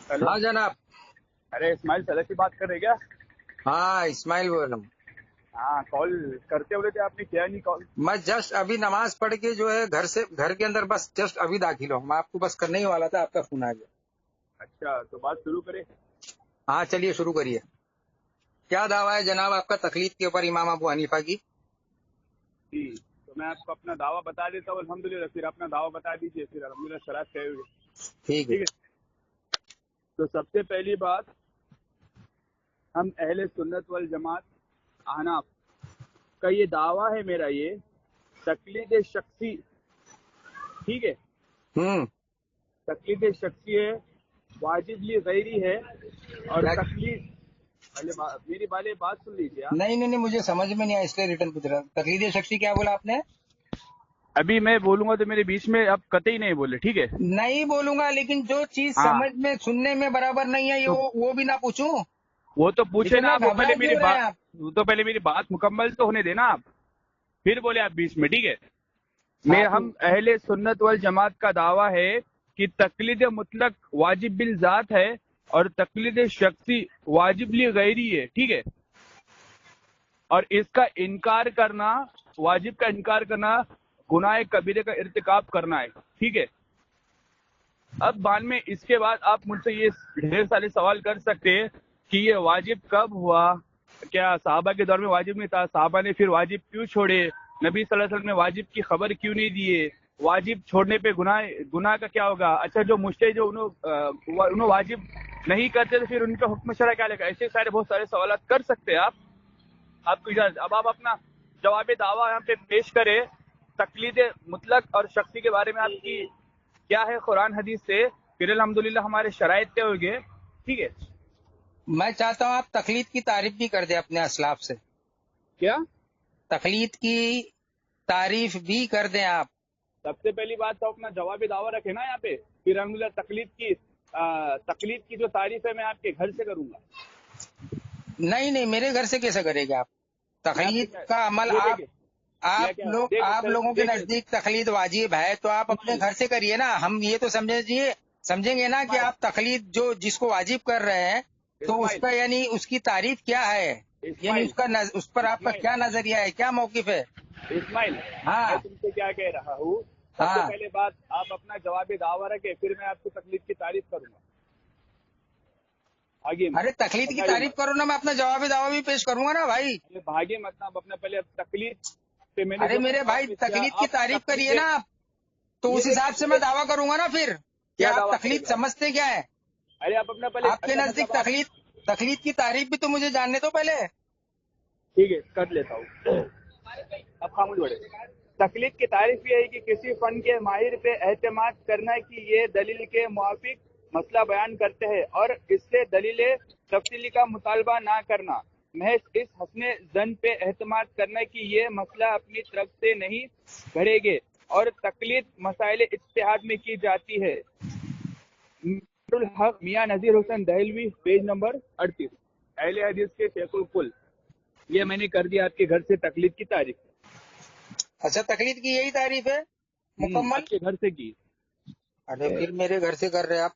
Hello. हाँ जनाब। अरे इस्माइल सलफी बात कर रहे क्या? हाँ इस्माइल बोल रहा हूँ। हाँ, कॉल करते बोले थे, आपने किया नहीं कॉल। मैं जस्ट अभी नमाज पढ़ के जो है घर के अंदर बस जस्ट अभी दाखिल हूँ। मैं आपको बस करने ही वाला था, आपका फोन आ गया। अच्छा, तो बात शुरू करें। हाँ चलिए शुरू करिए। क्या दावा है जनाब आपका तकलीद के ऊपर इमाम अबू हनीफा की? जी, तो मैं आपको अपना दावा बता देता हूँ अल्हम्दुलिल्लाह, फिर अपना दावा बता दीजिए, फिर अल्हम्दुलिल्लाह शरात कहोगे। ठीक है। ठीक है। तो सबसे पहली बात, हम अहले सुन्नत वल जमात अहनाफ का ये दावा है मेरा, ये तकलीद शख्सी, ठीक है, हम्म। तकलीद शख्सी है, वाजिब ली गैरी है। और क्या? तकलीद, मेरी वाले बात सुन लीजिए आप। नहीं नहीं नहीं, मुझे समझ में नहीं आया इसलिए रिटर्न पूछ रहा। तकलीद शख्सी क्या बोला आपने? अभी मैं बोलूंगा तो मेरे बीच में आप कतई नहीं बोले, ठीक है। नहीं बोलूंगा, लेकिन जो चीज हाँ, समझ में सुनने में बराबर नहीं है ये तो वो भी ना पूछूं? वो तो पूछे ना इतना आप, वो पहले घबरा मेरी क्यों रहे हैं बात, आप? वो तो पहले मेरी बात मुकम्मल तो होने देना आप, फिर बोले आप बीच में, ठीक है। हाँ तो हम अहले सुन्नत वल जमात का दावा है कि तकलीद मुतलक वाजिब बिल जात है और तकलीद शख्सी वाजिब ली गैरी है, ठीक है। और इसका इनकार करना, वाजिब का इनकार करना, गुनाह कबीरे का इर्तिकाब करना है, ठीक है। अब बाद में इसके बाद आप मुझसे ये ढेर सारे सवाल कर सकते हैं कि ये वाजिब कब हुआ, क्या साहबा के दौर में वाजिब नहीं था, साहबा ने फिर वाजिब क्यों छोड़े, नबी सल्लल्लाहु अलैहि वसल्लम ने वाजिब की खबर क्यों नहीं दिए, वाजिब छोड़ने पे गुनाह गुनाह का क्या होगा। अच्छा, जो मुश्ते जो उन्होंने वाजिब नहीं करते तो फिर उनका हुक्म शरा क्या लगेगा। ऐसे सारे बहुत सारे सवाल कर सकते हैं आप, आपको इजाजत। अब आप अपना जवाब दावा यहाँ पे पेश करें तकलीद मुतलक और शख्सी के बारे में, आपकी क्या है कुरान हदीस से, फिर अल्हम्दुलिल्लाह हमारे शराइत तय होंगे, ठीक है। मैं चाहता हूँ आप तकलीद की तारीफ भी कर दे अपने असलाफ से। क्या? तकलीद की तारीफ भी कर दें आप। सबसे पहली बात तो अपना जवाब दावा रखे ना यहाँ पे, फिर अल्हम्दुलिल्लाह तकलीद की जो तारीफ है मैं आपके घर से करूंगा। नहीं नहीं, मेरे घर से कैसे करेंगे आप? मैं आपसे तकलीद क्या, का अमल ये देखे या क्या देखे, आप लोगों के देखे नजदीक तकलीद वाजिब है तो आप अपने इस्माइल, घर से करिए ना। हम ये तो समझेंगे ना कि इस्माइल, आप तकलीद जो जिसको वाजिब कर रहे हैं तो इस्माइल, उसका यानी उसकी तारीफ क्या है, यानी इस्माइल, उस पर आपका इस्माइल, क्या नजरिया है, क्या मौकिफ है? इस्माइल, मैं हाँ तुमसे क्या कह रहा हूँ। सबसे हाँ। पहले बात, आप अपना जवाब दावा रखे, फिर मैं आपको तकलीफ की तारीफ करूंगा। भागिए मत, अरे तकलीद की घबराइए तारीफ मत। करो ना, मैं अपना जवाब दावा भी पेश करूंगा ना भाई। अरे भागिए मत ना, आप अपना पहले अब तकलीफ पे मैंने अरे जो मेरे दावा भाई पेश किया, तकलीद की आप तारीफ तकलीफ करिए पे, ना आप, तो ये उस हिसाब से देखिए, मैं दावा करूंगा ना फिर कि क्या आप दावा तकलीद करेंगे आप? समझते क्या है। अरे आप अपना पहले, आपके अच्छा नजदीक मतलब आप, तकलीद की तारीफ भी तो मुझे जानने दो पहले। ठीक है कर लेता हूँ। अब खामोश बड़े। तकलीफ की तारीफ ये है कि किसी फन के माहिर पे एतमाद करना कि ये दलील के मुआफिक मसला बयान करते हैं और इससे दलील तफसीली का मुतालबा ना करना, महज इस हसने जन पे एतमाद करना कि ये मसला अपनी तरफ से नहीं घड़ेगे और तकलीद मसाइल इज्तिहाद में की जाती है। हक मियां नजीर हुसैन दहलवी, पेज नंबर 38, अहले हदीस के शेखुल कुल। ये मैंने कर दिया आपके घर से तकलीद की तारीफ। अच्छा तकलीद की यही तारीफ है मुकम्मल? आपके घर से की। अरे फिर मेरे घर से कर रहे आप।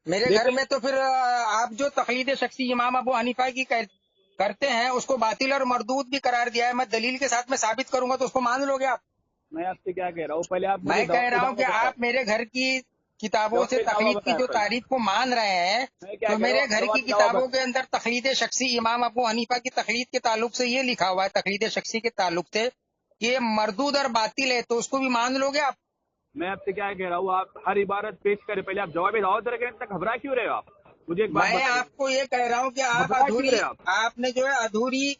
मेरे घर देखो, में तो फिर आप जो तकलीद शख्सी इमाम अबू हनीफा की करते हैं उसको बातिल और मरदूद भी करार दिया है। मैं दलील के साथ में साबित करूंगा तो उसको मान लोगे आप? मैं आपसे क्या कह रहा हूँ, पहले आप मुझे मैं कह रहा हूं दावा कि बताओ, आप मेरे घर की किताबों से दावा तकलीद की बताया जो पहले। तारीफ को मान रहे हैं, मैं क्या तो कह रहा मेरे हूँ, घर की दावा किताबों बता। के अंदर तकलीद शख्सी इमाम अबू हनीफा की तकलीद के ताल्लुक से ये लिखा हुआ है, तकलीद शख्सी के ताल्लुक से कि ये मरदूद और बातिल है, तो उसको भी मान लोगे आप? मैं आपसे क्या कह रहा हूँ, आप हर इबारत पेश करें, पहले आप जवाब दावा दे रखें, तक घबरा क्यों रहे हो आप? मुझे एक बात मैं बताइए, आपको ये कह रहा हूँ कि आप घबरा क्यों रहे हो आप? आपने जो है अधूरी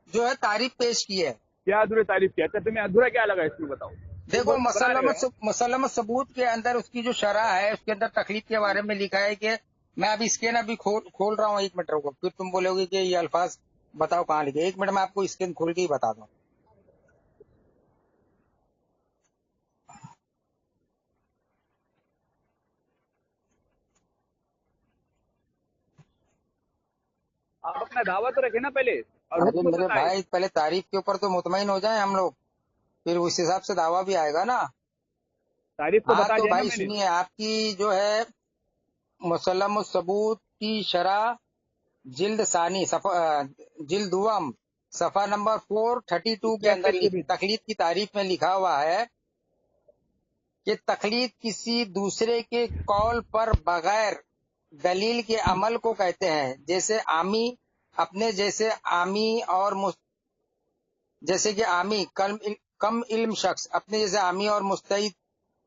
जो है तारीफ पेश की है। क्या अधूरी तारीफ किया? अच्छा, तुम्हें अधूरा क्या लगा इसमें बताओ, तुम देखो बहुत घबरा रहे हो। मुसलम सबूत के अंदर उसकी जो शरह है उसके अंदर तकलीफ के बारे में लिखा है कि मैं अभी स्कैन अभी खोल रहा हूँ, 1 मिनट रुको, फिर तुम बोलोगे कि ये अल्फाज बताओ कहाँ लिखे। 1 मिनट में आपको स्कैन खोल के ही बता दूं। आप अपना दावा तो रखे ना पहले, और अरे हुक्म मेरे बताए। भाई पहले तारीफ के ऊपर तो मुतमईन हो जाए हम लोग, फिर उस हिसाब से दावा भी आएगा ना। तारीफ तो हाँ बता तो दिया ना भाई मैंने। सुनिए, आपकी जो है मुसल्लम सबूत की शरह जिल्द सानी जिल्द दुआम सफा नंबर 432 के अंदर तकलीद की तारीफ में लिखा हुआ है कि तकलीद किसी दूसरे के कौल पर बगैर दलील के अमल को कहते हैं। जैसे आमी अपने जैसे आमी और जैसे कि आमी कम इल्म शख्स अपने जैसे आमी और मुस्तहिद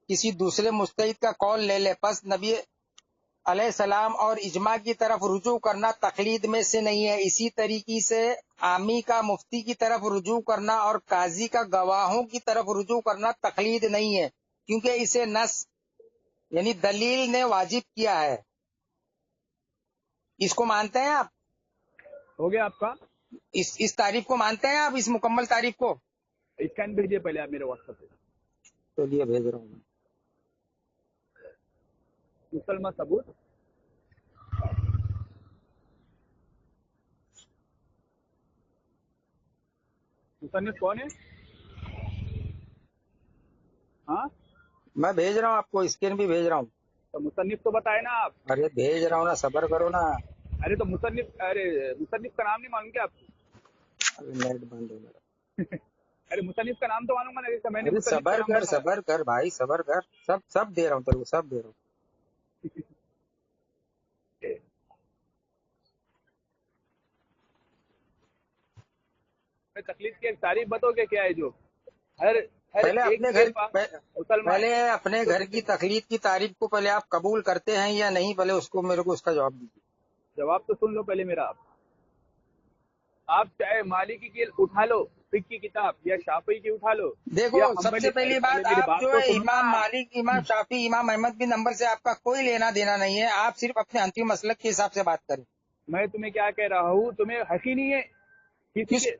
किसी दूसरे मुस्तहिद का कौल ले ले, बस नबी अलैहिस्सलाम और इजमा की तरफ रुजू करना तकलीद में से नहीं है। इसी तरीके से आमी का मुफ्ती की तरफ रुजू करना और काजी का गवाहों की तरफ रुजू करना तकलीद नहीं है, क्योंकि इसे नस यानी दलील ने वाजिब किया है। इसको मानते हैं आप? हो गया आपका? इस तारीफ को मानते हैं आप, इस मुकम्मल तारीफ को? स्कैन भेजिए पहले आप मेरे व्हाट्सएप पे। चलिए भेज रहा हूँ। मुसलमान सबूत मुसन्निफ कौन है? हाँ मैं भेज रहा हूँ आपको, स्कैन भी भेज रहा हूँ। तो मुसन्निफ तो बताए ना आप। अरे भेज रहा हूँ ना, सब्र करो ना। अरे तो मुसन्निफ का नाम नहीं मालूम क्या आपको? अरे नेट बंद हो गया। अरे मुसन्निफ का नाम तो मालूम है ना, जैसे मैंने अरे सबर कर भाई, सबर कर। सब दे रहा हूँ तेरे को, सब दे रहा हूँ। तकलीफ की एक तारीफ बताओगे क्या है जो हर पहले अपने घर तो की तकलीफ की तारीफ को पहले आप कबूल करते हैं या नहीं, पहले उसको मेरे को उसका जवाब दीजिए। जवाब तो सुन लो पहले मेरा। आप चाहे मालिकी की उठा लो, फिक की किताब, या शाफी की उठा लो। देखो सबसे पहली बात, आप जो है इमाम मालिक, इमाम शाफी, इमाम अहमद बिन हंबल से आपका कोई लेना देना नहीं है। आप सिर्फ अपने अंतिम मसलक के हिसाब से बात करें। मैं तुम्हें क्या कह रहा हूँ, तुम्हें हक ही नहीं है किसी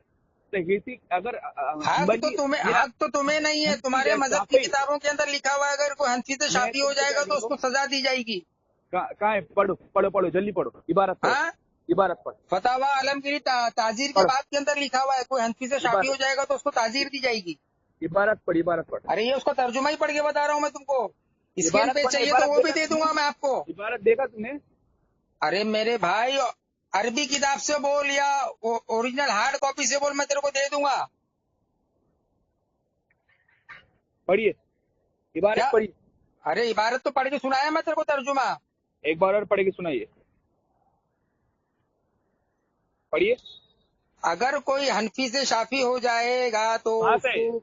अगर हक तो तुम्हें नहीं है। तुम्हारे मजहब की किताबों के अंदर लिखा हुआ है अगर कोई हनफी से शाफी हो जाएगा तो उसको सजा दी जाएगी। कहाँ है? पढ़ो जल्दी पढ़ो, इबारत पढ़ो। इबारत पढ़। फतावा आलमगीरी ताजीर के बाद के अंदर लिखा हुआ है कोई हनफी से शाफी हो जाएगा तो उसको ताजीर दी जाएगी। इबारत पढ़। अरे ये उसका तर्जुमा ही पढ़ के बता रहा हूँ मैं तुमको। स्क्रीन पे चाहिए तो वो भी दे दूंगा मैं आपको। इबारत देखा तुमने? अरे मेरे भाई अरबी किताब से बोल या ओरिजिनल हार्ड कॉपी से बोल, मैं तेरे को दे दूंगा। पढ़िए इबारत पढ़िए। अरे इबारत तो पढ़ के सुनाया मैं तेरे को तर्जुमा। एक बार और पढ़ के सुनाइए, पढ़िए। अगर कोई हनफी से शाफी हो जाएगा तो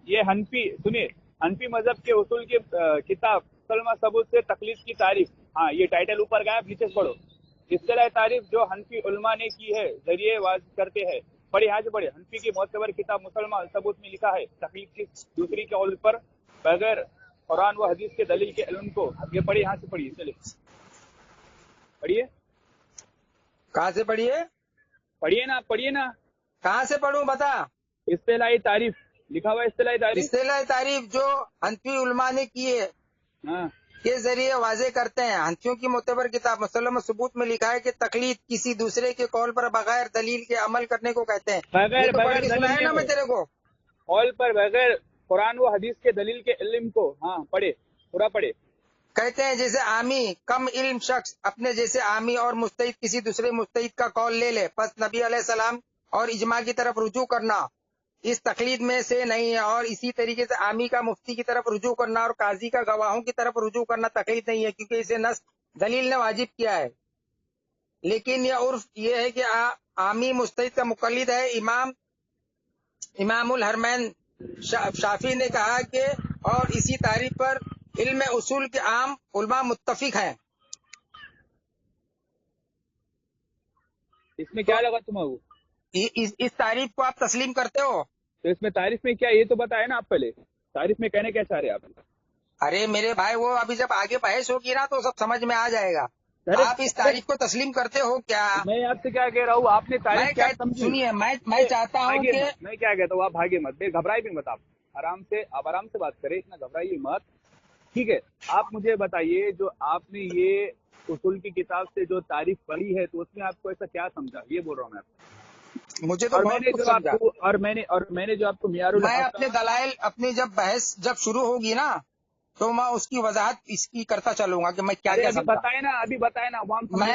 ये हनफी, सुनिए, हनफी मजहब के उसूल की किताब मुसलमान सबूत से तकलीफ की तारीफ। हाँ, ये टाइटल ऊपर गया, नीचे पढ़ो। इस्तिलाह तारीफ जो हनफी उलमा ने की है, जरिए वाज करते हैं। पढ़िए, यहाँ से पढ़िए। हनफी की मोतबर किताब मुसलमान सबूत में लिखा है तकलीफ की दूसरी के कौल पर बगैर कुरान व हदीस के दलील के इल्म को। ये पढ़िए, यहाँ से पढ़िए, चलिए पढ़िए। कहाँ से पढ़िए? पढ़िए ना। कहाँ से पढ़ूं बता? इस्तिलाही तारीफ लिखा हुआ है। इस्तिलाही तारीफ जो हनफी उलमा ने की है के जरिए वाजे करते हैं। हनफियों की मोतबर किताब मुसल्लम सबूत में लिखा है कि तकलीद किसी दूसरे के कौल पर बगैर दलील के अमल करने को कहते हैं। बगैर सुनाया ना मैं तेरे को। कौल पर बगैर कुरान व हदीस के दलील के इल्म को। हाँ पढ़े, पूरा पढ़े। कहते हैं जैसे आमी कम इल्म शख्स अपने जैसे आमी और मुस्तहिद किसी दूसरे मुस्तहिद का कौल ले ले, बस नबी अलैहिस्सलाम और इजमा की तरफ रुजू करना इस तकलीद में से नहीं है। और इसी तरीके से आमी का मुफ्ती की तरफ रुजू करना और काजी का गवाहों की तरफ रुजू करना तकलीद नहीं है, क्योंकि इसे नस दलील ने वाजिब किया है। लेकिन यह उर्फ ये है कि आमी मुस्तहिद का मुकल्लिद है। इमामुल हरमैन शाफी ने कहा कि और इसी तारीफ पर इल्म उसूल के आम उलमा मुत्तफिक हैं। इसमें क्या लगा तुम्हें? इस तारीफ को आप तस्लीम करते हो? तो इसमें तारीफ में क्या, ये तो बताया ना आप पहले। तारीफ में कहने क्या चाह रहे आप? अरे मेरे भाई वो अभी जब आगे बहस होगी ना तो सब समझ में आ जाएगा। आप इस तारीफ को तस्लीम करते हो क्या? मैं आपसे क्या कह रहा हूँ, आपने तारीफ क्या समझी? सुनिए, मैं चाहता हूँ कि मैं क्या कहता हूँ, आप भागे मत, घबराए भी मत। आप आराम से बात करें, इतना घबराइए मत, ठीक है? आप मुझे बताइए, जो आपने ये उसूल की किताब से जो तारीफ पढ़ी है, तो उसमें आपको ऐसा क्या समझा? ये बोल रहा हूँ मैं आपको। मुझे तो मैंने जो आपको मियारुल मैं अपने दलाइल अपनी जब बहस जब शुरू होगी ना تو میں اس کی وضاحت اس کی کرتا چلوں گا کہ میں کیا ارے کیا ابھی سمجھا. بتائے نا، ابھی بتائے نا، عوام میں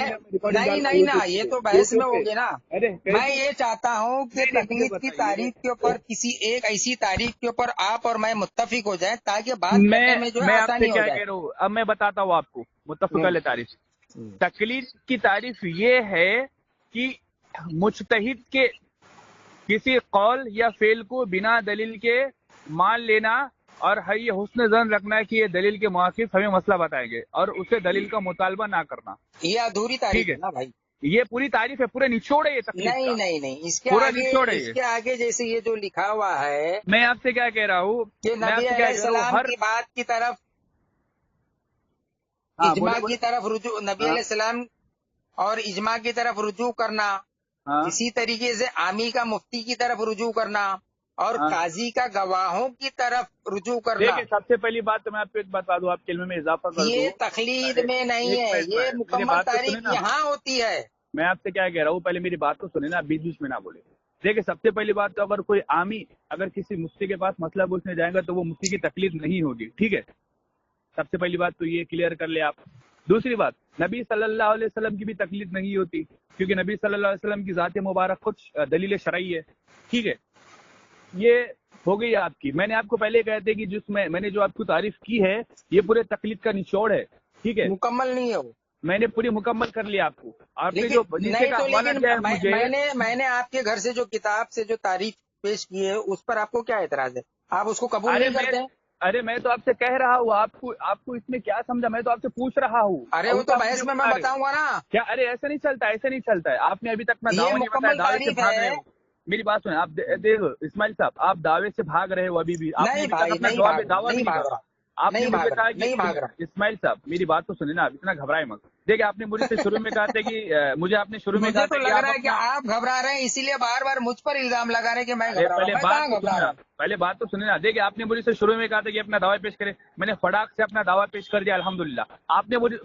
نہیں نہیں نا، یہ تو بحث میں ہوگی نا. میں یہ چاہتا ہوں کہ نہیں، مجھے تقلید کی بتائیے. تعریف کے اوپر کسی ایک ایسی تعریف کے اوپر آپ اور میں متفق ہو جائیں تاکہ بات کرنے میں جو ہے میں آپ سے آسانی ہو کیا جائے. کہہ رہا ہوں، اب میں بتاتا ہوں آپ کو متفق علیہ تعریف. تقلید کی تعریف یہ ہے کہ مجتہد کے کسی قول یا فعل کو بنا دلیل کے مان لینا اور یہ حسن ظن رکھنا کہ یہ دلیل کے موافق ہمیں مسئلہ بتائیں گے اور اسے دلیل کا مطالبہ نہ کرنا. یہ ادھوری تعریف ٹھیک ہے نا بھائی. یہ پوری تعریف ہے، پورے نچوڑ ہے یہ تقلید کا. نہیں نہیں، اس کے پورا آگے نچوڑ ہے اس یہ. کے آگے جیسے یہ جو لکھا ہوا ہے میں آپ سے کیا کہہ رہا ہوں، کہ میں آپ نبی سے علیہ کیا کہہ رہا ہوں، السلام کی بات کی طرف ہاں اجماع بولے بولے. کی طرف رجوع، نبی ہاں. علیہ السلام اور اجماع کی طرف رجوع کرنا، ہاں. اسی طریقے سے عامی کا مفتی کی طرف رجوع کرنا اور ہاں. قاضی کا گواہوں کی طرف رجوع کرنا، دیکھیں سب سے پہلی بات تو میں آپ کو ایک بتا دوں، آپ کے علم میں اضافہ کر دوں. یہ تقلید ارے میں نہیں ایک ہے، منٹ یہ میری مکمل بات تو سنیں تعریف نا. یہاں ہوتی ہے. میں آپ سے کیا کہہ رہا ہوں، پہلے میری بات تو سنیں نا، بیچ بیچ میں نہ بولے. دیکھیں سب سے پہلی بات تو اگر کوئی عامی اگر کسی مفتی کے پاس مسئلہ پوچھنے جائے گا تو وہ مفتی کی تقلید نہیں ہوگی. ٹھیک ہے، سب سے پہلی بات تو یہ کلیئر کر لے آپ. دوسری بات، نبی صلی اللہ علیہ وسلم کی بھی تقلید نہیں ہوتی کیونکہ نبی صلی اللہ علیہ وسلم کی ذات مبارک خود دلیل شرعی ہے. ٹھیک ہے، یہ ہو گئی آپ کی. میں نے آپ کو پہلے کہا تھا کہ جس میں نے جو آپ کو تعریف کی ہے یہ پورے تقلید کا نچوڑ ہے. ٹھیک ہے، مکمل نہیں ہے وہ. میں نے پوری مکمل کر لیا آپ کو. آپ نے لیکن جو نیچے نہیں کا تو حوالہ لیکن دیا ہے مجھے، میں نے آپ کے گھر سے جو کتاب سے جو تعریف پیش کی ہے اس پر آپ کو کیا اعتراض ہے؟ آپ اس کو قبول نہیں کرتے ہیں؟ ارے میں تو آپ سے کہہ رہا ہوں، آپ کو اس میں کیا سمجھا، میں تو آپ سے پوچھ رہا ہوں. ارے وہ تو بحث میں بتاؤں گا نا. کیا؟ ارے ایسا نہیں چلتا، ایسا نہیں چلتا ہے. آپ نے ابھی تک اپنا یہ دعویٰ نہیں بتایا، مکمل دعوے سے تعریف بھاگ ہے. رہے ہو. میری بات سنیں آپ. دیکھو اسماعیل صاحب، آپ دعوے سے بھاگ رہے ہو. ابھی بھی آپ نے نہیں ابھی تک بھائی، اپنا نہیں دعویٰ بھاگ بھی نہیں رہا، کرا. آپ نے نہیں مجھے بھاگ کہا رہا، نہیں بھاگ رہا. اسماعیل صاحب میری بات تو سنیں نا، اب اتنا گھبرائے مت. دیکھیں آپ نے مجھے سے شروع میں کہا تھا کہ مجھے آپ نے شروع میں کہا مجھے تو تھا کہ لگ آپ رہا ہے کہ اپنا، آپ گھبرا رہے ہیں اسی لیے بار بار مجھ پر الزام لگا رہے ہیں کہ میں ارے گھبرا رہا ہوں. میں کہاں گھبرا رہا ہوں؟ پہلے بات تو سنیں نا. دیکھیں آپ نے مجھے سے شروع میں کہا تھا کہ اپنا دعویٰ پیش کرے. میں نے فڑاک سے اپنا دعویٰ پیش کر دیا الحمدللہ.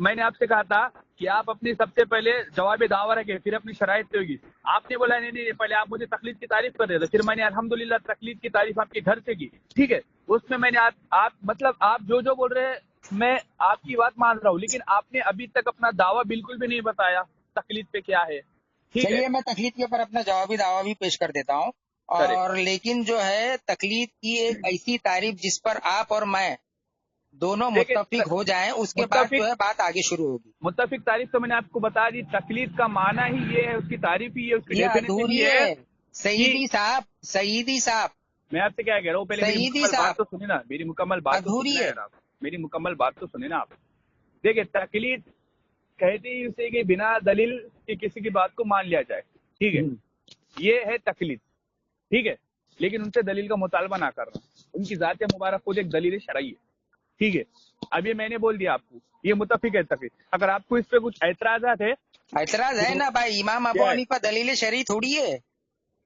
میں نے آپ سے کہا تھا کہ آپ اپنی سب سے پہلے جواب دعویٰ رکھیں پھر اپنی شرائط پہ ہوگی. آپ نے بولا نہیں پہلے آپ مجھے تقلید کی تعریف کر رہے تھے، پھر میں نے الحمدللہ تقلید کی تعریف آپ کے گھر سے کی. ٹھیک ہے، اس میں نے آپ جو بول رہے ہیں میں آپ کی بات مان رہا ہوں، لیکن آپ نے ابھی تک اپنا دعویٰ بالکل بھی نہیں بتایا تقلید پہ کیا ہے. ٹھیک ہے، چلیے میں تقلید کے اوپر اپنا جوابی دعویٰ بھی پیش کر دیتا ہوں. کرے. اور لیکن جو ہے تقلید کی ایک ایسی تعریف جس پر آپ اور میں دونوں دیکھیں متفق ہو جائیں، اس کے بعد جو ہے بات آگے شروع ہوگی. متفق تعریف تو میں نے آپ کو بتا دی. تقلید کا معنی ہی یہ ہے، اس کی تعریف ہی ہے، اس کی یہ ڈیفینیشن ادھوری یہ ہے ہے. کہ سعیدی صاحب میں آپ سے کیا کہہ رہا ہوں، پہلے میری سعیدی مکمل بات صاحب تو سنیں نا، میری مکمل بات تو ادھوری سنیں ہے. نا آپ. میری مکمل بات تو سنیں نا آپ. دیکھیں تقلید کہتے ہی اسے کہ بنا دلیل کی کسی کی بات کو مان لیا جائے. ٹھیک ہے، یہ ہے تقلید. ٹھیک ہے، لیکن ان سے دلیل کا مطالبہ نہ کرنا. ان کی ذات مبارک خود ایک دلیل شرعی ہے. ٹھیک ہے، اب یہ میں نے بول دیا آپ کو، یہ متفق ہے تقلید. اگر آپ کو اس پہ کچھ اعتراضات ہے، اعتراض ہے نا بھائی. امام ابو کیا ہے؟ حنیفہ دلیل شرعی تھوڑی ہے.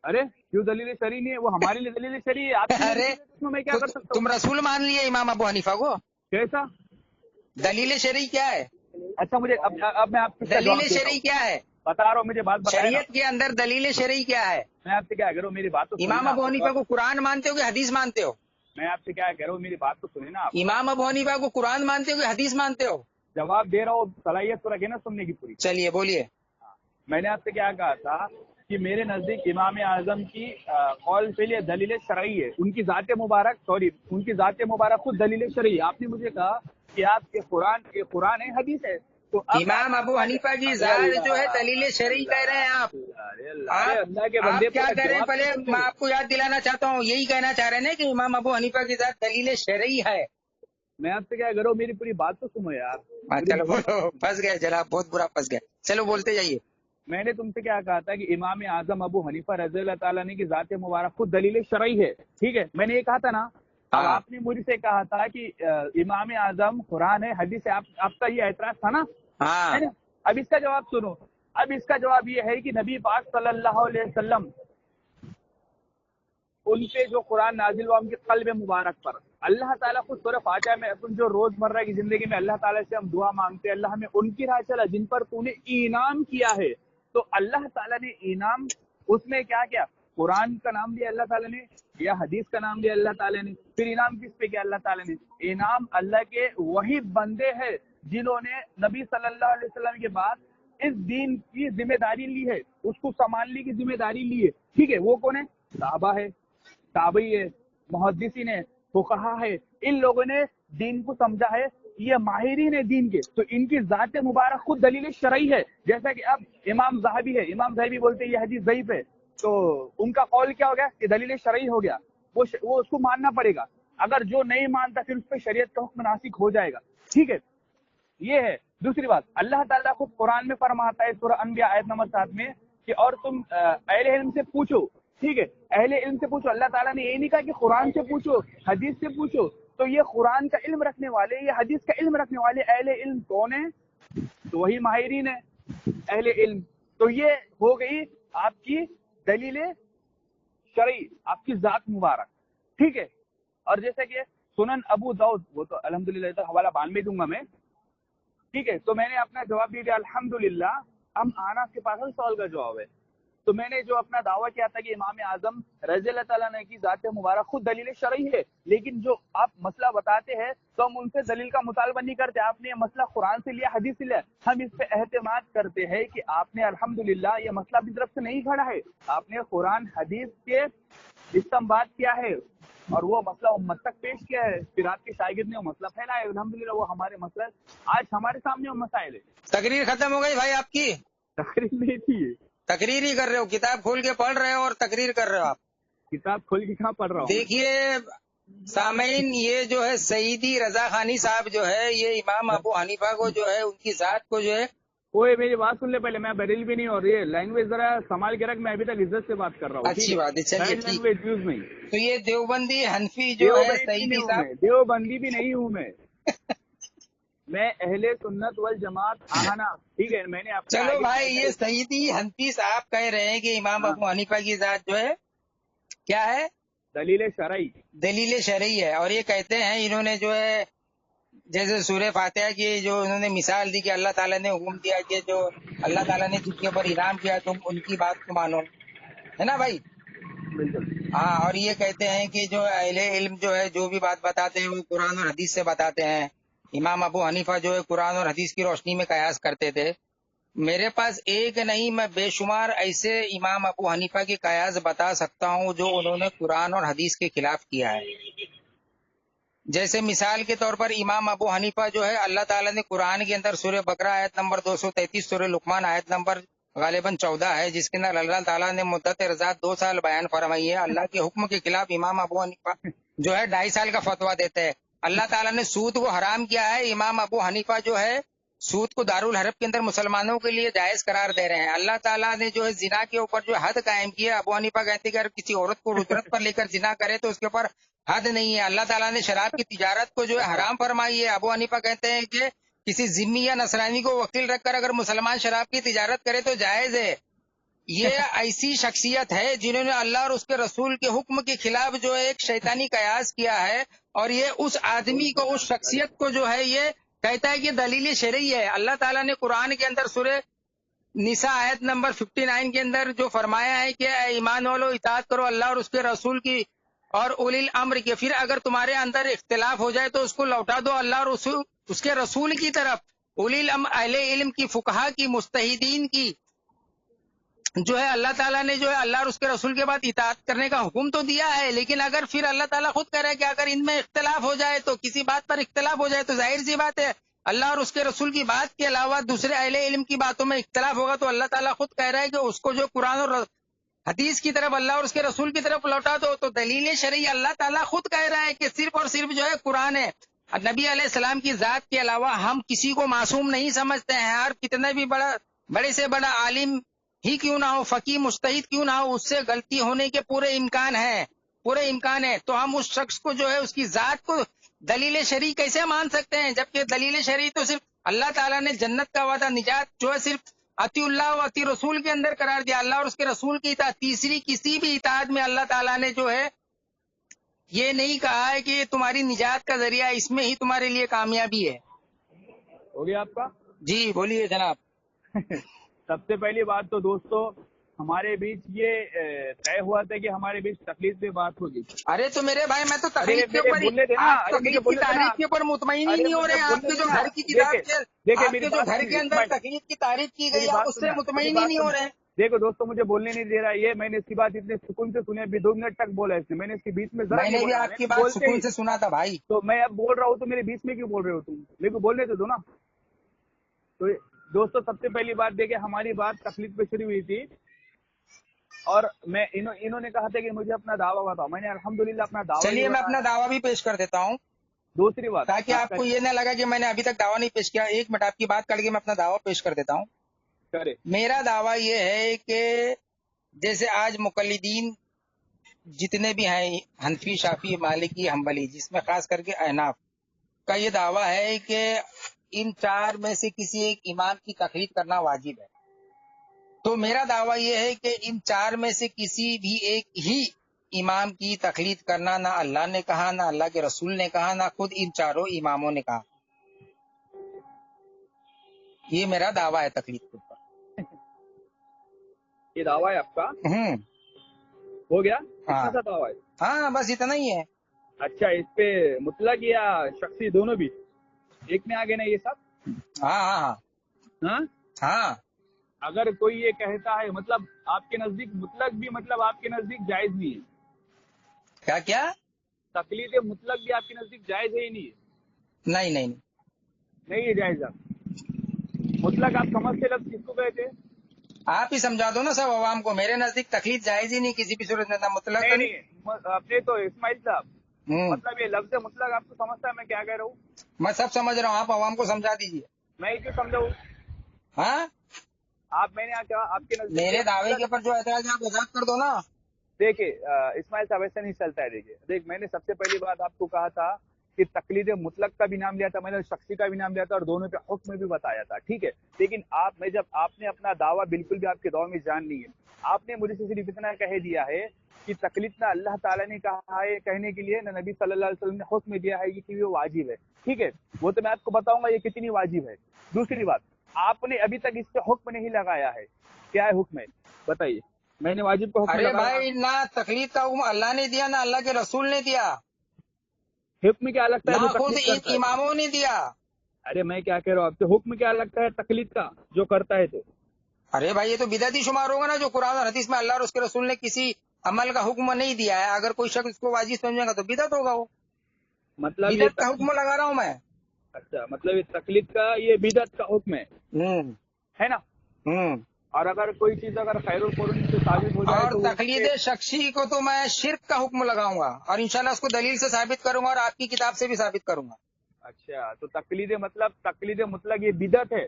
ارے کیوں دلیل شرعی نہیں ہے؟ وہ ہمارے لیے دلیل شرعی ہے. آپ کے لیے ارے دلیل ہے، اس میں میں کیا کر سکتا ہوں؟ تم رسول مان لیے امام ابو حنیفہ کو. کیسا؟ دلیل شرعی کیا ہے؟ اچھا مجھے اب میں آپ کو دلیل شرعی کیا ہے؟ بتا رہا ہوں، مجھے بات بتائے نا. شریعت کے اندر دلیل شرعی کیا ہے؟ میں آپ سے کیا کہہ رہا ہوں، میری بات تو سنیں امام نا ابو حنیفہ آپ. کو قرآن مانتے ہو کہ حدیث مانتے ہو؟ میں آپ سے کیا کہہ رہا ہوں، میری بات تو سنیں نا آپ. امام ابو حنیفہ کو قرآن مانتے ہو کہ حدیث مانتے ہو؟ جواب دے رہا ہوں، صلاحیت تو رکھے نا سننے کی پوری. چلیے بولیے. میں نے آپ سے کیا کہا تھا کہ میرے نزدیک امام اعظم کی قول کے لیے دلیل شرعی ہے. ان کی ذات مبارک خود دلیل شرعی ہے. آپ نے مجھے کہا کہ آپ کے قرآن ہے، حدیث ہے. تو امام ابو حنیفہ کی ذات جو ہے دلیل شرعی کہہ رہے ہیں آپ. آپ کیا کہہ رہے ہیں؟ پہلے میں آپ کو یاد دلانا چاہتا ہوں، یہی کہنا چاہ رہے ہیں کہ امام ابو حنیفہ کی ذات دلیل شرعی ہے. میں آپ سے کیا کروں، میری پوری بات تو سنو یار. چلو پھنس گئے جناب، بہت برا پھنس گئے. چلو بولتے جائیے. میں نے تم سے کیا کہا تھا کہ امام اعظم ابو حنیفہ رضی اللہ تعالیٰ نے کی ذات مبارک خود دلیل شرعی ہے. ٹھیک ہے، میں نے یہ کہا تھا نا. اب آپ نے مجھ سے کہا تھا کہ امام اعظم قرآن ہے، حدیث ہے. آپ کا یہ اعتراض تھا نا. ہاں. اب اس کا جواب سنو. اب اس کا جواب یہ ہے کہ نبی پاک صلی اللہ علیہ وسلم ان پہ جو قرآن نازل ہوا ان کے قلب مبارک پر اللہ تعالیٰ خود سورہ فاتحہ میں اپن جو روزمرہ کی زندگی میں اللہ تعالیٰ سے ہم دعا مانگتے ہیں، اللہ ہمیں ان کی راہ چلا جن پر تو نے انعام کیا ہے. تو اللہ تعالیٰ نے انعام اس میں کیا قرآن کا نام لیا اللہ تعالیٰ نے، या हदीस का नाम दिया अल्लाह ताला ने। फिर इनाम किस पे किया अल्लाह ताला ने? इनाम अल्लाह के वही बंदे हैं जिन्होंने नबी सल्लल्लाहु अलैहि वसल्लम के बाद इस दीन की जिम्मेदारी ली है, उसको संभालने की जिम्मेदारी ली है। ठीक है, वो कौन है? साहबा है, ताबई है, मुहद्दिसीन है, फुकहा है। इन लोगों ने दीन को समझा है, ये माहिरीन है दीन के, तो इनकी जात मुबारक खुद दलील शरई है। जैसा कि अब इमाम ज़हाबी है, इमाम ज़हाबी बोलते हैं ये हदीस ज़ईफ है, तो उनका कौल क्या हो गया कि दलील शरई हो गया, वो उसको मानना पड़ेगा। अगर जो नहीं मानता फिर उस पर शरीयत का हुक्म नासिक हो जाएगा। ठीक है, ये है। दूसरी बात, अल्लाह ताला खुद कुरान में फरमाता है सूरह अनबिया आयत नंबर 7 में कि और तुम अहले इल्म से पूछो। ठीक है, अहले इल्म से पूछो। अल्लाह ताला ने ये नहीं कहा कि कुरान से पूछो, हदीस से पूछो। तो ये कुरान का इल्म रखने वाले, ये हदीस का इल्म रखने वाले अहले इल्म कौन है? तो वही माहिरीन है अहले इल्म। तो ये हो गई आपकी दलील शरई, आपकी जात मुबारक। ठीक है, और जैसे कि सुनन अबू दाऊद, वो तो अल्हम्दुलिल्लाह तो हवाला बाद में दूंगा मैं। ठीक है, तो मैंने अपना जवाब दे दिया अल्हम्दुलिल्लाह। हम आनास के पास सवाल का जवाब है। तो मैंने जो अपना दावा किया था कि इमाम आजम रज़ी अल्लाह ताला ने की जात मुबारक खुद दलील शरई है, लेकिन जो आप मसला बताते हैं तो हम उनसे दलील का मुतालबा नहीं करते। आपने ये मसला कुरान से लिया, हदीस से लिया, हम इस पे एहतमाद करते हैं कि आपने अल्हम्दुलिल्लाह ये मसला अपनी तरफ से नहीं खड़ा है, आपने कुरान हदीस के इस्तेमाल किया है और वो मसला उम्मत तक पेश किया है। फिर आपके शागिर्द ने वो मसला फैलाया, अल्हम्दुलिल्लाह वो हमारे मसला आज हमारे सामने वो मसाइल है। तकरीर खत्म हो गई भाई आपकी? तकरीर नहीं थी ये, तकरीर ही कर रहे हो, किताब खोल के पढ़ रहे हो और तकरीर कर रहे हो आप। किताब खोल के कहाँ पढ़ रहा हूँ। देखिए सामीन, ये जो है सईदी रजा खानी साहब जो है, ये इमाम अबू हनीफा को जो है, उनकी जात को जो है, ओए मेरी बात सुन ले पहले, मैं बरेल भी नहीं हो रही है, लैंग्वेज जरा संभाल के रख, मैं अभी तक इज्जत से बात कर रहा हूँ। अच्छी बात है, चलिए ठीक। लैंग्वेज यूज नहीं। तो ये देवबंदी हनफी जो है सईदी साहब, देवबंदी भी नहीं हूँ मैं अहले सुन्नत वल जमात आना। ठीक है, मैंने अपने चलो आगे भाई, ये सईदी हनफी साहब कह रहे हैं कि इमाम अबू हनीफा की जात जो है क्या है? दलील शरई, दलील शरई है। और ये कहते हैं, इन्होंने जो है जैसे सूरह फातिहा की जो उन्होंने मिसाल दी कि अल्लाह ताला ने हुक्म दिया कि जो अल्लाह ताला ने जिसके ऊपर इनाम किया तुम उनकी बात को मानो, है ना भाई? बिल्कुल। हाँ, और ये कहते हैं कि जो अहले इल्म जो है जो भी बात बताते हैं वो कुरान और हदीस से बताते हैं। इमाम अबू हनीफा जो है कुरान और हदीस की रोशनी में कयास करते थे। मेरे पास एक नहीं, मैं बेशुमार ऐसे इमाम अबू हनीफा के कयास बता सकता हूँ जो उन्होंने कुरान और हदीस के खिलाफ किया है। जैसे मिसाल के तौर पर इमाम अबू हनीफा जो है, अल्लाह ताला ने कुरान के अंदर सूरह बकरा आयत नंबर 233, सूरह लुकमान आयत नंबर गालिबन 14 है, जिसके अंदर अल्लाह ताला ने मुद्दत रज़ात 2 साल बयान फरमाई है। अल्लाह के हुक्म के खिलाफ इमाम अबू हनीफा जो है 2.5 साल का फतवा देते हैं। अल्लाह ताला ने सूद को हराम किया है, इमाम अबू हनीफा जो है सूद को दारुल हरब के अंदर मुसलमानों के लिए जायज करार दे रहे हैं। अल्लाह ताला ने जो है जिना के ऊपर जो हद कायम की है, अबू हनीफा कहते हैं कि अगर किसी औरत को रुजरत पर लेकर जिना करे तो उसके ऊपर हद नहीं है। अल्लाह ताला ने शराब की तिजारत को जो है हराम फरमाई है। अबू हनीफा कहते हैं कि किसी जिम्मी या नसरानी को वकील रखकर अगर मुसलमान शराब की तिजारत करे तो जायज है। ये ऐसी शख्सियत है जिन्होंने अल्लाह और उसके रसूल के हुक्म के खिलाफ जो है एक शैतानी कयास किया है, और ये उस आदमी को, उस शख्सियत को जो है ये कहता है कि दलील शरई है। अल्लाह ताला ने कुरान के अंदर सूरह निसा आयत नंबर 59 के अंदर जो फरमाया है कि ऐ ईमान वालों इताअत करो अल्लाह और उसके रसूल की और उलिल अम्र के, फिर अगर तुम्हारे अंदर इख्तिलाफ हो जाए तो उसको लौटा दो अल्लाह और उसके रसूल की तरफ। उलिल अम्र अहले इल्म की, फुकहा की, मुस्तहिदीन की जो है अल्लाह ताला ने जो है अल्लाह और उसके रसूल के बाद इताअत करने का हुक्म तो दिया है, लेकिन अगर फिर अल्लाह ताला खुद कह रहा है कि अगर इनमें इख्तिलाफ हो जाए तो, किसी बात पर इख्तिलाफ हो जाए तो जाहिर सी बात है अल्लाह और उसके रसूल की बात के अलावा दूसरे अहले इल्म की बातों में इख्तिलाफ होगा, तो अल्लाह ताला खुद कह रहा है कि उसको जो कुरान और हदीस की तरफ, अल्लाह और उसके रसूल की तरफ लौटा दो। तो दलील शरई अल्लाह ताला खुद कह रहा है कि सिर्फ और सिर्फ जो है कुरान है। नबी अलैहिस्सलाम की जात के अलावा हम किसी को मासूम नहीं समझते हैं। और कितने भी बड़े से बड़ा आलिम ही क्यों ना हो, फकीह मुज्तहिद क्यों ना हो, उससे गलती होने के पूरे इम्कान है। तो हम उस शख्स को जो है उसकी जात को दलील शरई कैसे मान सकते हैं, जबकि दलील शरई तो सिर्फ अल्लाह ताला ने जन्नत का वादा, निजात जो है सिर्फ अतीउल्लाह व अती रसूल के अंदर करार दिया। अल्लाह और उसके रसूल की इताअत, तीसरी किसी भी इताअत में अल्लाह ताला ने जो है ये नहीं कहा है कि तुम्हारी निजात का जरिया, इसमें ही तुम्हारे लिए कामयाबी है। हो गया आपका? जी बोलिए जनाब। सबसे पहली बात तो दोस्तों, हमारे बीच ये तय हुआ था कि हमारे बीच तकलीफ पे बात होगी। अरे तो मेरे भाई मैं तो अरे तकलीफ के मेरे ऊपर ही, बोलने देना, आप अरे मुझे तकलीफ की बोलने देना, तारीफ के ऊपर मुतमईन ही अरे नहीं हो मुझे रहे हैं। बोलने आपके जो देना। घर की किताब देखे के, मेरी आपके जो बात घर के सुनिए, अंदर इस्माइल, तकलीफ की तारीफ की गई, मेरी आप बात उससे सुनना, मेरी मुतमईन ही बात नहीं हो सुनना। रहे हैं। देखो दोस्तों, मुझे बोलने नहीं दे रहा है ये, मैंने इसकी बात इतने सुकून से सुनी, अभी 2 मिनट तक बोला इसने, मैंने इसके बीच में जरा नहीं मैंने भी बोला, आपकी मैंने बात बोलते सुकून ही, से सुना था भाई। तो मैं अब बोल रहा हूँ तो मेरे बीच में क्यों बोल रहे हो तुम? मेरे को बोलने तो दो ना। तो दोस्तों, सबसे पहली बात देखिए, हमारी बात तकलीफ पे शुरू हुई थी और मैं इन्होंने कहा था कि मुझे अपना दावा बताओ, मैंने अल्हम्दुलिल्लाह अपना दावा भी चलिए मैं अपना बताया। दावा भी पेश कर देता हूँ, दूसरी बात, ताकि आपका आपको ये ना लगा कि मैंने अभी तक दावा नहीं पेश किया। 1 मिनट आपकी बात करके मैं अपना दावा पेश कर देता हूँ। करे मेरा दावा ये है कि जैसे आज मुकल्लिदीन जितने भी हैं, हनफी, शाफी, मालिकी, हम्बली, जिसमें खास करके अहनाफ का ये दावा है कि इन 4 में से किसी एक इमाम की तकलीद करना वाजिब है। तो मेरा दावा ये है कि इन 4 में से किसी भी एक ही इमाम की तकलीद करना ना अल्लाह ने कहा, ना अल्लाह के रसूल ने कहा, ना खुद इन 4 इमामों ने कहा। ये मेरा दावा है तकलीद के ऊपर। ये दावा है आपका? हो गया? हाँ कितना सा दावा है? हाँ, बस इतना ही है। अच्छा, इस पे मुतलक या शख्सी दोनों भी एक में आ गए ना ये सब? हाँ हाँ हाँ हाँ, हाँ। अगर कोई ये कहता है, मतलब आपके नजदीक मुतलक भी, मतलब आपके नजदीक जायज नहीं है? क्या क्या? तकलीद मुतलक भी आपके नजदीक जायज है ही नहीं है? नहीं नहीं नहीं। नहीं है जायज। आप मुतलक आप समझते लफ्ज किसको कहते हैं? आप ही समझा दो ना सब अवाम को। मेरे नजदीक तकलीफ जायज ही नहीं किसी भी सूरत में, ना मुतलक। नहीं, अपने तो इस्माइल साहब, हम्म, मतलब ये लफ्ज मुतलक आपको समझता है मैं क्या कह रहा हूँ? मैं सब समझ रहा हूँ, आप अवाम को समझा दीजिए। मैं क्यों समझाऊँ? हाँ, मैंने क्या आपके नजदीक मेरे दावे मुतलक? के ऊपर जो एतराज है आप वजाहत कर दो ना। देखिए इस्माइल साहब, ऐसा नहीं चलता है। देख मैंने सबसे पहली बात आपको कहा था कि तकलीद मुतलक का भी नाम लिया था मैंने, शख्सी का भी नाम लिया था, और दोनों के हुक्म भी बताया था, ठीक है। लेकिन जब आपने अपना दावा बिल्कुल भी आपके दावा में जान नहीं है, आपने मुझे सिर्फ इतना कह दिया है कि तकलीद ना अल्लाह ताला ने कहा है कहने के लिए, ना नबी सल्लल्लाहु अलैहि वसल्लम ने हुक्म दिया है कि वो वाजिब है, ठीक है। वो तो मैं आपको बताऊंगा ये कितनी वाजिब है। दूसरी बात, आपने अभी तक इस पे हुक्म नहीं लगाया है। क्या है हुक्म है बताइए? मैंने वाजिब का हुक्म अरे लगाया? भाई, ना तकलीफ का हुक्म अल्लाह ने दिया, ना अल्लाह के रसूल ने दिया, हुक्म क्या लगता है ना जो खुद तकलीद इन करता है? इमामों ने दिया। अरे मैं क्या कह रहा हूँ आपसे, हुक्म क्या लगता है तकलीद का जो करता है? तो अरे भाई, ये तो बिदअती शुमार होगा ना, जो कुरान और हदीस में अल्लाह और उसके रसूल ने किसी अमल का हुक्म नहीं दिया है, अगर कोई शख्स इसको वाजिब समझेगा तो बिदअत होगा वो। मतलब ये बिदअत का हुक्म लगा रहा हूँ मैं। अच्छा, मतलब ये तकलीद का ये बिदअत का हुक्म है ना? और अगर कोई चीज अगर खैरुल कुरान से साबित हो जाए और तो वो तकलीद शख्सी को तो मैं शिर्क का हुक्म लगाऊंगा, और इंशाल्लाह उसको दलील से साबित करूंगा और आपकी किताब से भी साबित करूंगा। अच्छा, तो तकलीद मुतलक ये बिदअत है,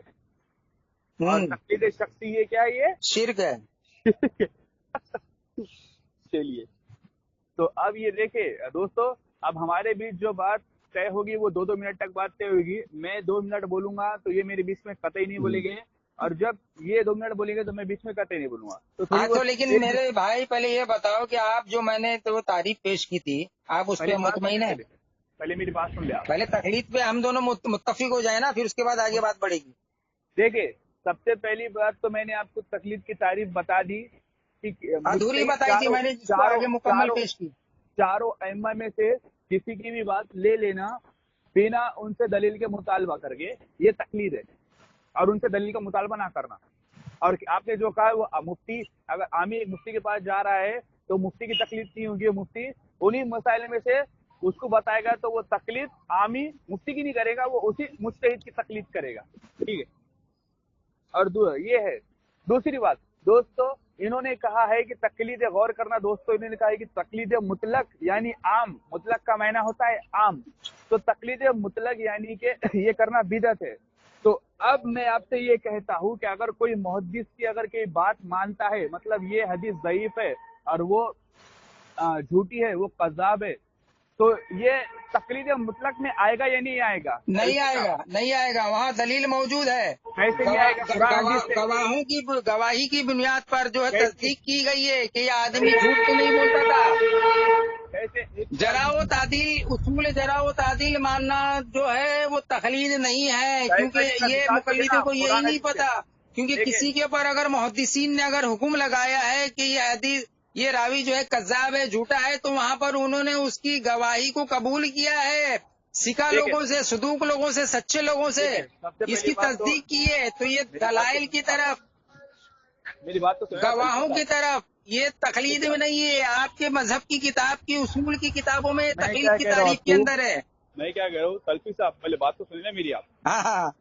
और तकलीद शख्सी ये क्या है? ये शिर्क है। चलिए, तो अब ये देखे दोस्तों, अब हमारे बीच जो बात तय होगी वो 2-2 मिनट तक बात तय होगी। मैं 2 मिनट बोलूंगा तो ये मेरे बीच में कतई नहीं बोलेंगे, और जब ये 2 मिनट बोलेंगे तो मैं बीच में कतई नहीं बोलूंगा। तो थोड़ी तो लेकिन मेरे भाई पहले ये बताओ कि आप जो मैंने तो तारीफ पेश की थी, आप उस पर मुतमईन है? पहले मेरी बात सुन ले आप। पहले तकलीफ पे हम दोनों मुत्तफिक हो जाए ना, फिर उसके बाद आगे बात बढ़ेगी। देखिए, सबसे पहली बात तो मैंने आपको तकलीफ की तारीफ बता दी, अधूरी बताई थी मैंने, जिसको आगे मुकम्मल पेश की। 4 अइम्मा में से किसी की भी बात ले लेना बिना उनसे दलील के मुतालबा करके, ये तकलीद है, और उनसे दलील का मुतालबा ना करना। और आपने जो कहा वो मुफ्ती, अगर आमी मुफ्ती के पास जा रहा है तो मुफ्ती की तकलीद नहीं होगी, मुफ्ती उन्हीं मसाइल में से उसको बताएगा, तो वो तकलीद आमी मुफ्ती की नहीं करेगा, वो उसी मुज्तहिद की तकलीद करेगा, ठीक है। और ये है दूसरी बात दोस्तों, इन्होंने कहा है कि तकलीद गौर करना, दोस्तों इन्होंने कहा है कि तकलीद मुतलक यानी आम, मुतलक का मायना होता है आम, तो तकलीद मुतलक यानी कि ये करना बिदअत है। तो अब मैं आपसे ये कहता हूँ कि अगर कोई मुहद्दिस की अगर कोई बात मानता है, मतलब ये हदीस ज़ईफ है और वो झूठी है, वो कज़ाब है, तो ये तकलीद मुतलक में आएगा या नहीं आएगा? नहीं आएगा, नहीं आएगा। वहाँ दलील मौजूद है, कैसे नहीं आएगा? गवाहों की गवाही की बुनियाद पर जो है तस्दीक की गई है कि ये आदमी झूठ तो नहीं बोलता था। कैसे? जराओ तादील, उसूल जराओ तादील मानना जो है वो तकलीद नहीं है, क्योंकि ये मुकल्लिदों को यही नहीं पता क्योंकि किसी के ऊपर अगर मुहद्दिसीन ने अगर हुक्म लगाया है कि ये हदीस ये रावी जो है कज्जाब है, झूठा है, तो वहाँ पर उन्होंने उसकी गवाही को कबूल किया है, सिका लोगों से, सदूक लोगों से, सच्चे लोगों से इसकी तस्दीक की है। तो ये दलाइल की तरफ, मेरी बात तो सुनो, गवाहों की तरफ, ये तकलीद में नहीं है, आपके मजहब की किताब की उसूल की किताबों में तकलीद की तारीफ के अंदर है। मैं क्या कह रहा हूँ, सल्फी साहब पहले बात तो सुनिए मेरी आप। हाँ हाँ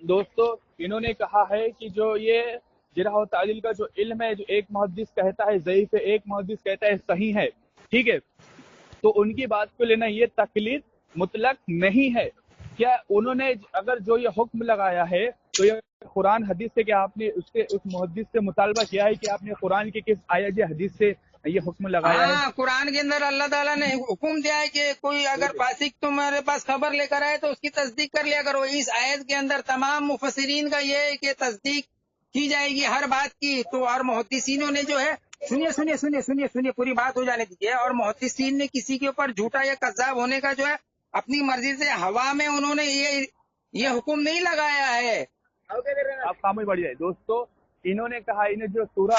दोस्तों, इन्होंने कहा है कि जो ये जरह व तादील का जो इल्म है, जो एक मुहद्दिस कहता है ज़ईफ है, एक मुहद्दिस कहता है सही है, ठीक है, तो उनकी बात को लेना ये तकलीद मुतलक नहीं है। क्या उन्होंने अगर जो ये हुक्म लगाया है तो ये कुरान हदीस से, क्या आपने उसके उस मुहद्दिस से मुतालबा किया है कि आपने कुरान की किस आयत या हदीस से ये हुक्म लगाया है? हाँ, कुरान के अंदर अल्लाह ताला ने हुक्म दिया है कि कोई अगर फासिक तुम्हारे पास खबर लेकर आए तो उसकी तस्दीक कर लिया करो। इस आयत के अंदर तमाम मुफस्सिरीन का ये है कि तस्दीक की जाएगी हर बात की। तो और मुहद्दिसीनों ने जो है, सुनिए सुनिए सुनिए सुनिए सुनिए पूरी बात हो जाने दीजिए। और मुहद्दिसीन ने किसी के ऊपर झूठा या कज़्ज़ाब होने का जो है अपनी मर्जी से हवा में उन्होंने ये हुक्म नहीं लगाया है। आप खामोश बढ़ जाए। दोस्तों, इन्होंने कहा, इन्हें जो सूरा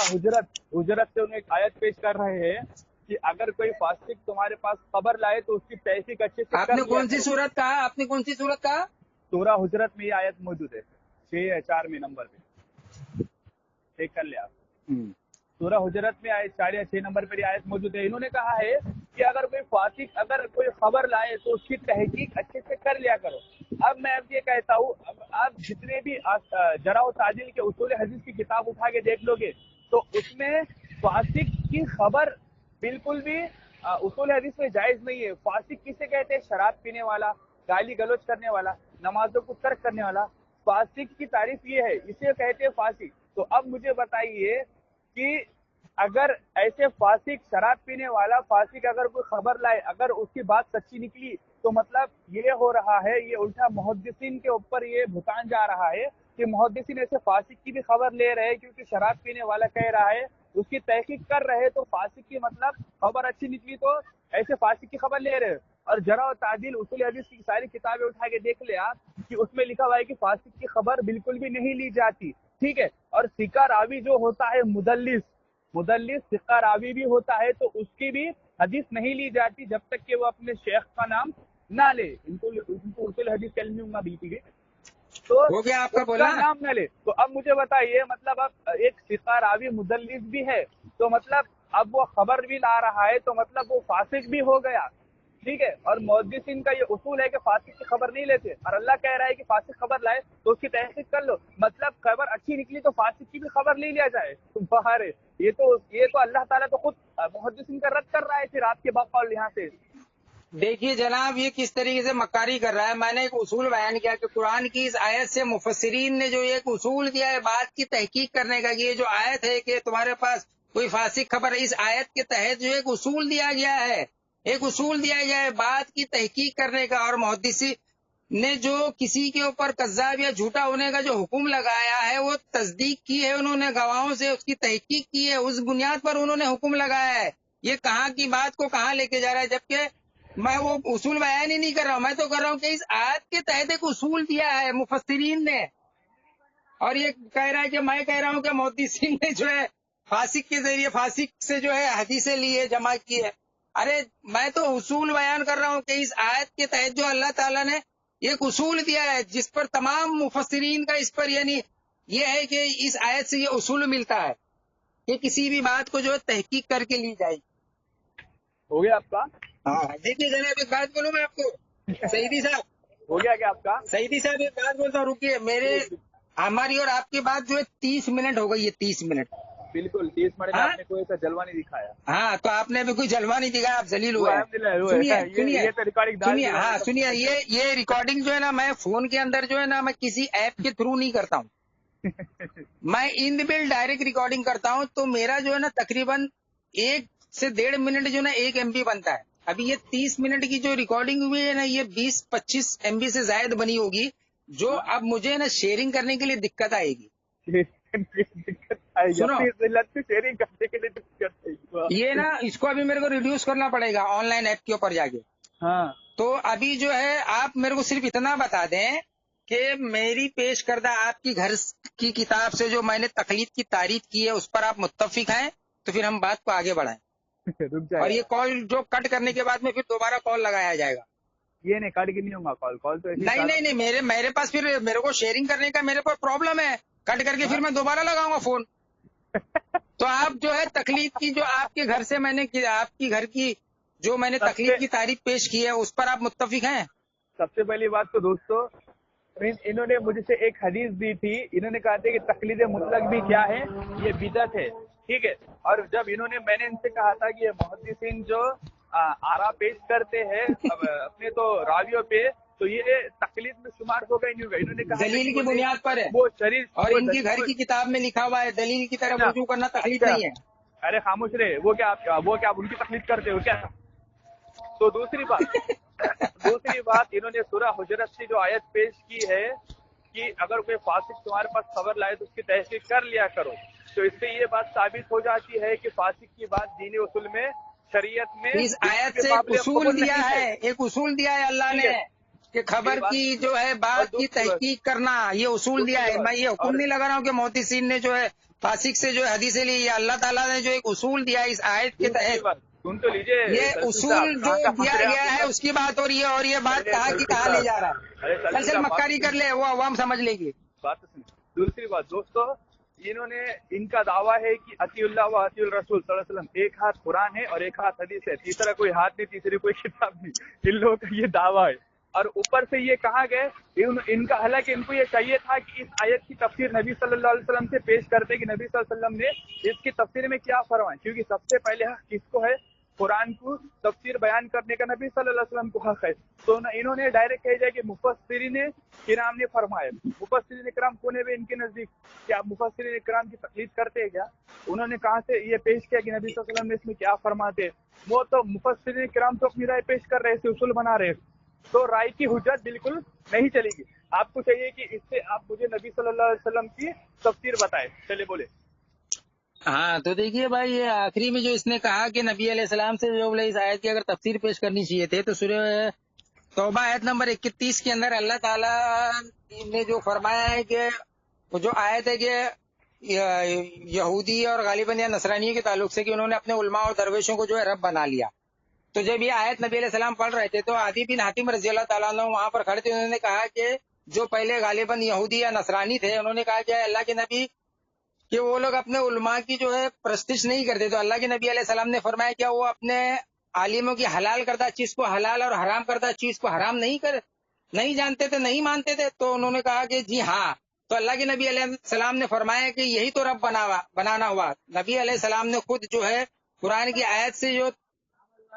हुजरत से उन्हें एक आयत पेश कर रहे हैं कि अगर कोई फासिक तुम्हारे पास खबर लाए तो उसकी तहकीक अच्छे से आपने कौन सी सूरत कहा? आपने कौन सी सूरत कहा? सूरा हुजरत में ये आयत मौजूद है, 6 या 4 में नंबर पे चेक कर ले आप। सूरा हुजरत में आयत 4 या 6 नंबर पर आयत मौजूद है। इन्होंने कहा है कि अगर कोई फासिक अगर कोई खबर लाए तो उसकी तहकीक अच्छे से कर लिया करो। अब मैं अब ये कहता हूँ, अब आप जितने भी जरा व तादील के उसूल हदीस की किताब उठा के देख लोगे तो उसमें फासिक की खबर बिल्कुल भी उसूल हदीस में जायज नहीं है। फासिक किसे कहते हैं? शराब पीने वाला, गाली गलौज करने वाला, नमाजों को तर्क करने वाला। फासिक की तारीफ ये है, इसे कहते हैं फासिक। तो अब मुझे बताइए कि अगर ऐसे फासिक, शराब पीने वाला फासिक अगर कोई खबर लाए, अगर उसकी बात सच्ची निकली, तो मतलब ये हो रहा है, ये उल्टा मुहद्दिसीन के ऊपर ये भुगतान जा रहा है कि मुहद्दिसीन ऐसे फासिक की भी खबर ले रहे हैं, क्योंकि शराब पीने वाला कह रहा है, उसकी तहकीक कर रहे हैं, तो फासिक की मतलब खबर अच्छी निकली तो ऐसे फासिक की खबर ले रहे हैं। और जरा व तादील उसूल हदीस की सारी किताबें उठा के देख ले आप कि उसमें लिखा हुआ है कि फासिक की खबर बिल्कुल भी नहीं ली जाती, ठीक है। और सिका रावी जो होता है, मुदल्लिस सिक्का रावी भी होता है, तो उसकी भी हदीस नहीं ली जाती जब तक कि वो अपने शेख का नाम ना ले। इनको उसूल हदीस का इल्म होगा बिल्कुल, तो हो गया आपका बोला नाम ना ले। तो अब मुझे बताइए, मतलब अब एक सिक्का रावी मुदल्लिस भी है, तो मतलब अब वो खबर भी ला रहा है, तो मतलब वो फासिक भी हो गया, ठीक है। और मुहद्दिसीन का ये उसूल है कि फासिक की खबर नहीं लेते, और अल्लाह कह रहा है कि फासिक खबर लाए तो उसकी तहकीक कर लो, मतलब खबर अच्छी निकली तो फासिक की भी खबर ले लिया जाए। बाहर है ये तो अल्लाह ताला तो खुद मुहद्दिसीन का रद्द कर रहा है फिर आपके बकौल यहाँ से। देखिए जनाब, ये किस तरीके से मक्कारी कर रहा है। मैंने एक उसूल बयान किया कि कुरान की इस आयत से मुफस्सिरीन ने जो एक उसूल दिया है बात की तहकीक करने का, ये जो आयत है कि तुम्हारे पास कोई फासिक खबर, इस आयत के तहत जो एक उसूल दिया गया है, एक उसूल दिया गया है बात की तहकीक करने का। और मुहद्दिसी ने जो किसी के ऊपर कज़्ज़ाब या झूठा होने का जो हुक्म लगाया है, वो तस्दीक की है उन्होंने, गवाहों से उसकी तहकीक की है, उस बुनियाद पर उन्होंने हुक्म लगाया है। ये कहाँ की बात को कहाँ लेके जा रहा है, जबकि मैं वो उसूल बयान ही नहीं कर रहा हूँ। मैं तो कर रहा हूँ कि इस आयत के तहत एक उसूल दिया है मुफस्सिरीन ने, और ये कह रहा है कि मैं कह रहा हूँ कि मुहद्दिसीन ने जो है फासिक के जरिए, फासिक से जो है हदीसें ली है, जमा की है। अरे मैं तो उसूल बयान कर रहा हूँ कि इस आयत के तहत जो अल्लाह ताला ने एक उसूल दिया है, जिस पर तमाम मुफस्सिरीन का इस पर यानी ये है कि इस आयत से ये उसूल मिलता है कि किसी भी बात को जो है तहकीक करके ली जाएगी। हो गया आपका? हाँ देखिए जनाब, एक बात बोलूं मैं आपको, सईदी साहब, हो गया क्या आपका? सईदी साहब एक बात बोलता हूँ, रुकिए। हमारी और आपकी बात जो है 30 मिनट हो गई है, 30 मिनट। बिल्कुल 30 मिनट में हाँ? आपने कोई ऐसा जलवा नहीं दिखाया। हाँ, तो आपने भी कोई जलवा नहीं दिखाया, आप जलील हुए। सुनिए, ये तो रिकॉर्डिंग सुनिए, हाँ सुनिए, ये रिकॉर्डिंग जो है ना, मैं फोन के अंदर जो है ना, मैं किसी ऐप के थ्रू नहीं करता हूँ। मैं इन बिल्ड डायरेक्ट रिकॉर्डिंग करता हूँ। तो मेरा जो है ना तकरीबन 1 से 1.5 मिनट जो है ना 1 MB बनता है। अभी ये 30 मिनट की जो रिकॉर्डिंग हुई है ना, ये 20-25 MB से ज्यादा बनी होगी, जो अब मुझे ना शेयरिंग करने के लिए दिक्कत आएगी। सुनो, शेयरिंग करने के लिए दिक्कत ये ना इसको अभी मेरे को रिड्यूस करना पड़ेगा ऑनलाइन ऐप के ऊपर जाके। हाँ, तो अभी जो है आप मेरे को सिर्फ इतना बता दें کہ میری پیش کردہ آپ کی گھر کی کتاب سے جو میں نے تقلید کی تعریف کی ہے اس پر آپ متفق ہیں تو پھر ہم بات کو آگے بڑھائیں. رک اور جائے یہ کال جو کٹ کرنے کے بعد میں پھر دوبارہ کال لگایا جائے گا. یہ نہیں کٹ کے نہیں ہوں گا کال تو ایسے نہیں میرے پاس پھر میرے کو شیئرنگ کرنے کا میرے پاس پرابلم ہے. کٹ کر کے پھر میں دوبارہ لگاؤں گا فون. تو آپ جو ہے تقلید کی جو آپ کے گھر سے میں نے آپ کی گھر کی جو میں نے تقلید کی تعریف پیش کی ہے اس پر آپ متفق ہیں. سب سے پہلی بات تو دوستو انہوں نے مجھ سے ایک حدیث دی تھی. انہوں نے کہا تھا کہ تقلید مطلق بھی کیا ہے, یہ بدعت ہے, ٹھیک ہے. اور جب میں نے ان سے کہا تھا کہ یہ محدثین جو آرا پیش کرتے ہیں اپنے تو راویوں پہ, تو یہ تقلید میں شمار ہوگا ہی نہیں ہوگا. انہوں نے کہا دلیل کی بنیاد پر ہے وہ شریف اور ان کی گھر کی کتاب میں لکھا ہوا ہے دلیل کی طرف رجوع کرنا تقلید نہیں ہے. ارے خاموش رہے, وہ کیا آپ ان کی تقلید کرتے ہو کیا؟ تو دوسری بات انہوں نے سورہ حجرت سے جو آیت پیش کی ہے کہ اگر کوئی فاسق تمہارے پاس خبر لائے تو اس کی تحقیق کر لیا کرو, تو اس سے یہ بات ثابت ہو جاتی ہے کہ فاسق کی بات دین اصول میں شریعت میں اس آیت سے ایک اصول دیا ہے اللہ نے کہ خبر کی جو ہے بات کی تحقیق کرنا, یہ اصول دیا ہے. میں یہ حکم نہیں لگا رہا ہوں کہ محدثین نے جو ہے فاسق سے جو ہے حدیثیں لی, یہ اللہ تعالیٰ نے جو ایک اصول دیا ہے اس آیت کے تحت. سن تو لیجیے, یہ اصول جو دیا گیا ہے اس کی بات ہو رہی ہے, اور یہ بات کہاں لے جا رہا ہے. چل مکاری کر لے, وہ عوام سمجھ لے گی. دوسری بات دوستو, انہوں نے ان کا دعویٰ ہے کہ اطیع اللہ و اطیع الرسول صلی اللہ علیہ وسلم, ایک ہاتھ قرآن ہے اور ایک ہاتھ حدیث ہے, تیسرا کوئی ہاتھ نہیں, تیسری کوئی کتاب نہیں. ان لوگوں کا یہ دعویٰ ہے. اور اوپر سے یہ کہا گئے ان کا, حالانکہ ان کو یہ چاہیے تھا کہ اس آیت کی تفسیر نبی صلی اللہ علیہ وسلم سے پیش کرتے کہ نبی صلی اللہ علیہ وسلم نے اس کی تفسیر میں کیا فرمایا, کیونکہ سب سے پہلے حق کس کو ہے, قرآن کو تفسیر بیان کرنے کا نبی صلی اللہ علیہ وسلم کو حق ہے. تو انہوں نے ڈائریکٹ کہہ دیا کہ مفسرین کرام نے فرمایا. مفسرین کرام کون ہے ان کے نزدیک؟ کیا مفسرین کرام کی تقلید کرتے ہیں کیا؟ انہوں نے کہاں سے یہ پیش کیا کہ نبی صلی اللہ علیہ وسلم نے اس میں کیا فرماتے؟ وہ تو مفسرین کرام تو اپنی رائے پیش کر رہے تھے, اصول بنا رہے تھے, تو رائے کی حجت بالکل نہیں چلے گی. آپ کو چاہیے کہ اس سے آپ مجھے نبی صلی اللہ علیہ وسلم کی تفسیر بتائے. چلے بولے. ہاں تو دیکھیے بھائی, یہ آخری میں جو اس نے کہا کہ نبی علیہ السلام سے جو بولے اس آیت کی اگر تفسیر پیش کرنی چاہیے تھے, تو سورہ توبہ آیت نمبر 31 کے اندر اللہ تعالیٰ نے جو فرمایا ہے کہ وہ جو آیت ہے کہ یہودی اور غالباً یا نصرانیوں کے تعلق سے کہ انہوں نے اپنے علماء اور درویشوں کو جو ہے رب بنا لیا. تو جب یہ آیت نبی علیہ السلام پڑھ رہے تھے تو عدی بن حاتم رضی اللہ تعالیٰ عنہ وہاں پر کھڑے تھے. انہوں نے کہا کہ جو پہلے غالباً یہودی یا نصرانی تھے, انہوں نے کہا کہ اللہ کے نبی کہ وہ لوگ اپنے علماء کی جو ہے پرستش نہیں کرتے. تو اللہ کے نبی علیہ السلام نے فرمایا کیا وہ اپنے عالموں کی حلال کردہ چیز کو حلال اور حرام کردہ چیز کو حرام نہیں جانتے تھے, نہیں مانتے تھے؟ تو انہوں نے کہا کہ جی ہاں. تو اللہ کے نبی علیہ السلام نے فرمایا کہ یہی تو رب بنانا ہوا. نبی علیہ السلام نے خود جو ہے قرآن کی آیت سے جو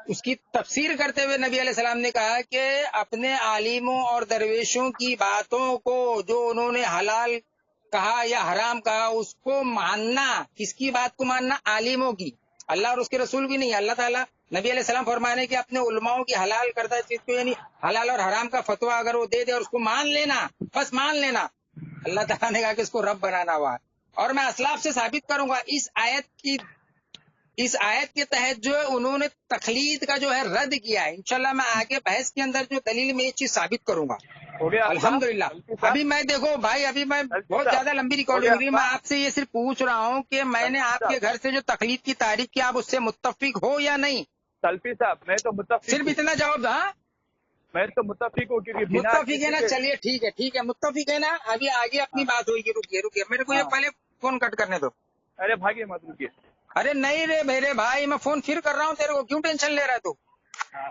اس کی تفسیر کرتے ہوئے نبی علیہ السلام نے کہا کہ اپنے عالموں اور درویشوں کی باتوں کو جو انہوں نے حلال کہا یا حرام کہا اس کو ماننا. کس کی بات کو ماننا؟ عالموں کی, اللہ اور اس کے رسول کی نہیں. اللہ تعالیٰ نبی علیہ السلام فرمانے کہ اپنے علماؤں کی حلال کردہ چیز کو یعنی حلال اور حرام کا فتویٰ اگر وہ دے دے اور اس کو مان لینا, بس مان لینا. اللہ تعالیٰ نے کہا کہ اس کو رب بنانا ہوا. اور میں اسلاف سے ثابت کروں گا اس آیت کے تحت جو ہے انہوں نے تقلید کا جو ہے رد کیا ہے. انشاءاللہ میں آگے بحث کے اندر جو دلیل میں یہ چیز ثابت کروں گا. ہو گیا الحمدللہ. ابھی میں دیکھو بھائی, ابھی میں بہت زیادہ لمبی ریکارڈنگ ہو رہی ہے. میں آپ سے یہ صرف پوچھ رہا ہوں کہ میں نے آپ کے گھر سے جو تقلید کی تعریف کی, آپ اس سے متفق ہو یا نہیں؟ سلفی صاحب میں تو متفق, صرف اتنا جواب دو. ہاں میں تو متفق ہوں, کیونکہ متفق ہے نا, چلیے ٹھیک ہے متفق ہے نا. ابھی آگے اپنی بات ہوئی. رکیے میرے کو یہ پہلے فون کٹ کرنے دو. ارے بھاگیے مت, رکیے. ارے نہیں رے میرے بھائی, میں فون پھر کر رہا ہوں تیرے کو, کیوں ٹینشن لے رہا ہے تو؟ ہاں